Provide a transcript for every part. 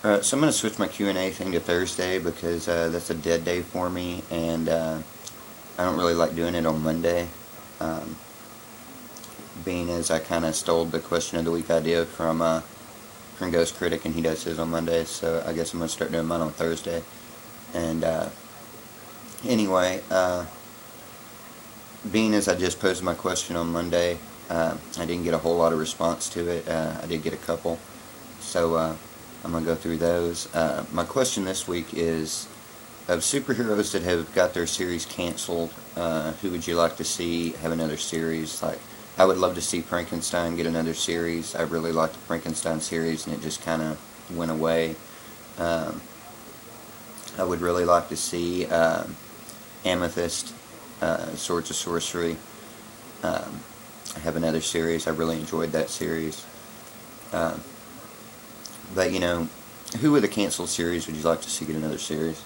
So I'm going to switch my Q&A thing to Thursday because that's a dead day for me, and I don't really like doing it on Monday, um, being as I kind of stole the question of the week idea from Ghost Critic, and he does his on Monday, so I guess I'm going to start doing mine on Thursday. And anyway, being as I just posed my question on Monday, I didn't get a whole lot of response to it. I did get a couple, so I'm going to go through those. My question this week is, of superheroes that have got their series canceled, who would you like to see have another series? Like, I would love to see Frankenstein get another series. I really liked the Frankenstein series, and it just kind of went away. Um, I would really like to see Amethyst, Swords of Sorcery, um, have another series. I really enjoyed that series. Um, but, who with a canceled series would you like to see get another series?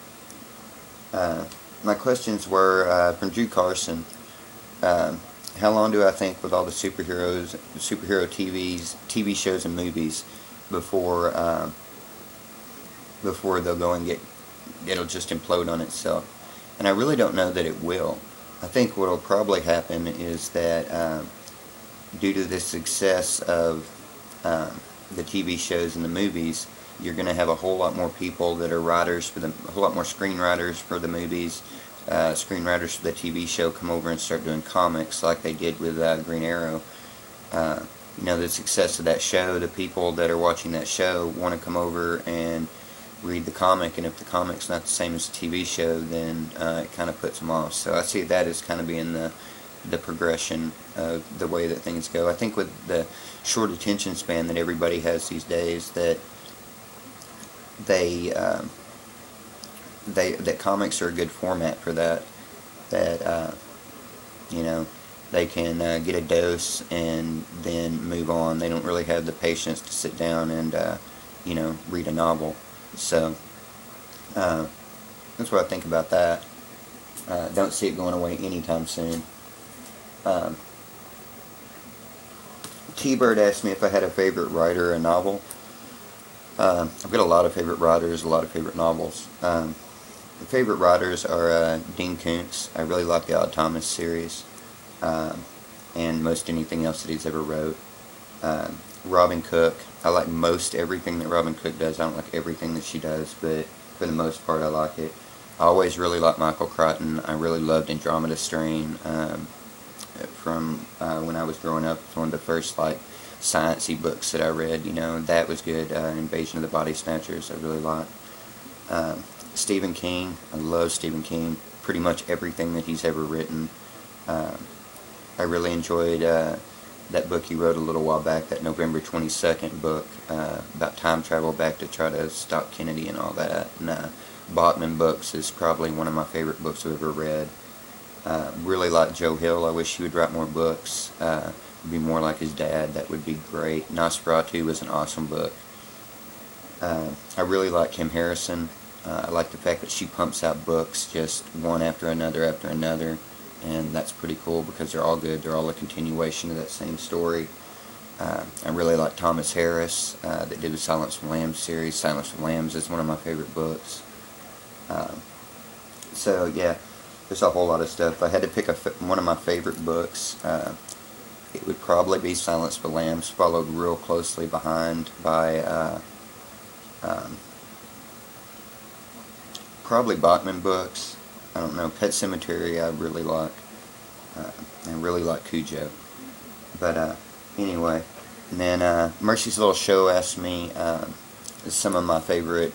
My questions were from Drew Carson. How long do I think with all the superhero TV shows and movies before they'll go and it'll just implode on itself? And I really don't know that it will. I think what will probably happen is that due to the success of the TV shows and the movies, you're going to have a whole lot more people that are writers a whole lot more screenwriters for the movies, screenwriters for the TV show come over and start doing comics like they did with Green Arrow. The success of that show, the people that are watching that show want to come over and read the comic, and if the comic's not the same as the TV show, then it kind of puts them off. So I see that as kind of being the progression of the way that things go. I think with the short attention span that everybody has these days, that that comics are a good format for that. That they can get a dose and then move on. They don't really have the patience to sit down and read a novel. So that's what I think about that. Don't see it going away anytime soon. T-Bird asked me if I had a favorite writer or a novel. I've got a lot of favorite writers, a lot of favorite novels. The favorite writers are Dean Koontz. I really like the Odd Thomas series, and most anything else that he's ever wrote. Robin Cook. I like most everything that Robin Cook does. I don't like everything that she does, but for the most part I like it. I always really liked Michael Crichton. I really loved Andromeda Strain from when I was growing up. It's one of the first sciencey books that I read. That was good. Invasion of the Body Snatchers I really liked. Stephen King. I love Stephen King. Pretty much everything that he's ever written. I really enjoyed that book he wrote a little while back, that November 22nd book about time travel back to try to stop Kennedy and all that. And Bachman books is probably one of my favorite books I've ever read. Really like Joe Hill. I wish he would write more books. Be more like his dad. That would be great. Nosferatu was an awesome book. I really like Kim Harrison. I like the fact that she pumps out books just one after another, and that's pretty cool because they're all good. They're all a continuation of that same story. I really like Thomas Harris that did the Silence of the Lambs series. Silence of the Lambs is one of my favorite books. So yeah, there's a whole lot of stuff. If I had to pick one of my favorite books, it would probably be Silence of the Lambs, followed real closely behind by probably Bachman books. I don't know, Pet Cemetery I really like. I really like Cujo. But anyway, and then Mercy's Little Show asked me some of my favorite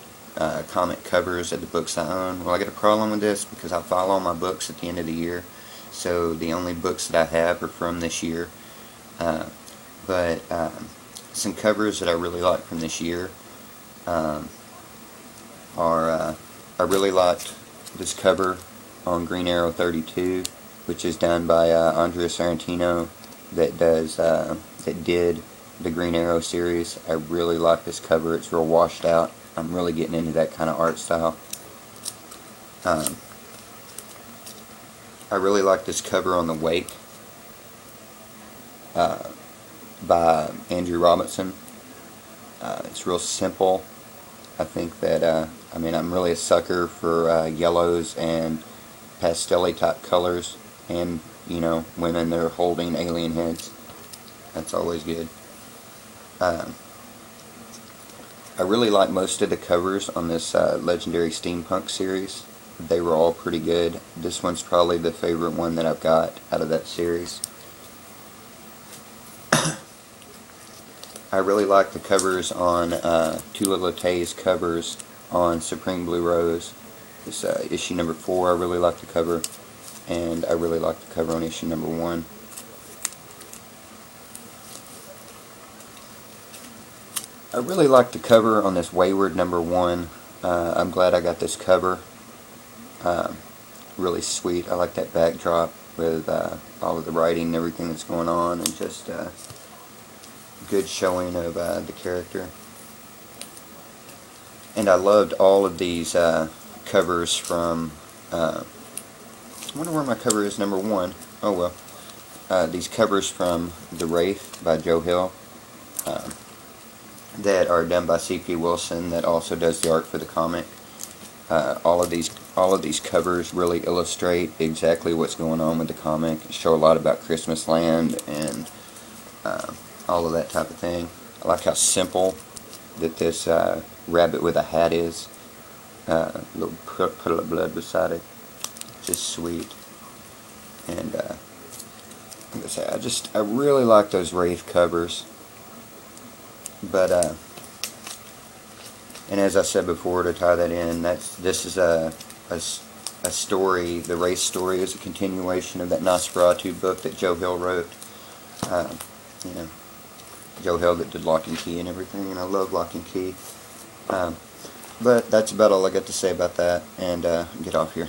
comic covers of the books I own. Well, I got a problem with this because I file all my books at the end of the year, so the only books that I have are from this year. But some covers that I really like from this year are I really liked this cover on Green Arrow 32, which is done by Andrea Sorrentino, that did the Green Arrow series. I really like this cover. It's real washed out. I'm really getting into that kind of art style. I really like this cover on The Wake by Andrew Robinson. It's real simple. I think that, I mean, I'm really a sucker for yellows and pastel-y type colors, and, you know, women that are holding alien heads. That's always good. I really like most of the covers on this Legendary Steampunk series. They were all pretty good. This one's probably the favorite one that I've got out of that series. I really like the covers on Tula Latte's covers on Supreme Blue Rose. This issue number 4, I really like the cover, and I really like the cover on issue number 1. I really like the cover on this Wayward number 1. I'm glad I got this cover. Really sweet. I like that backdrop with all of the writing and everything that's going on, and just good showing of the character. And I loved all of these covers from, I wonder where my cover is, number 1. Oh well. These covers from The Wraith by Joe Hill that are done by C.P. Wilson, that also does the art for the comic. All of these covers really illustrate exactly what's going on with the comic, show a lot about Christmas Land and all of that type of thing. I like how simple that this rabbit with a hat is. Little puddle of blood beside it. Just sweet. And like I say, I really like those Wraith covers. But and as I said before, to tie that in, this is a story. The Wraith story is a continuation of that Nosferatu book that Joe Hill wrote. You know, Joe Hill that did Lock and Key and everything, and I love Lock and Key. But that's about all I got to say about that, and get off here.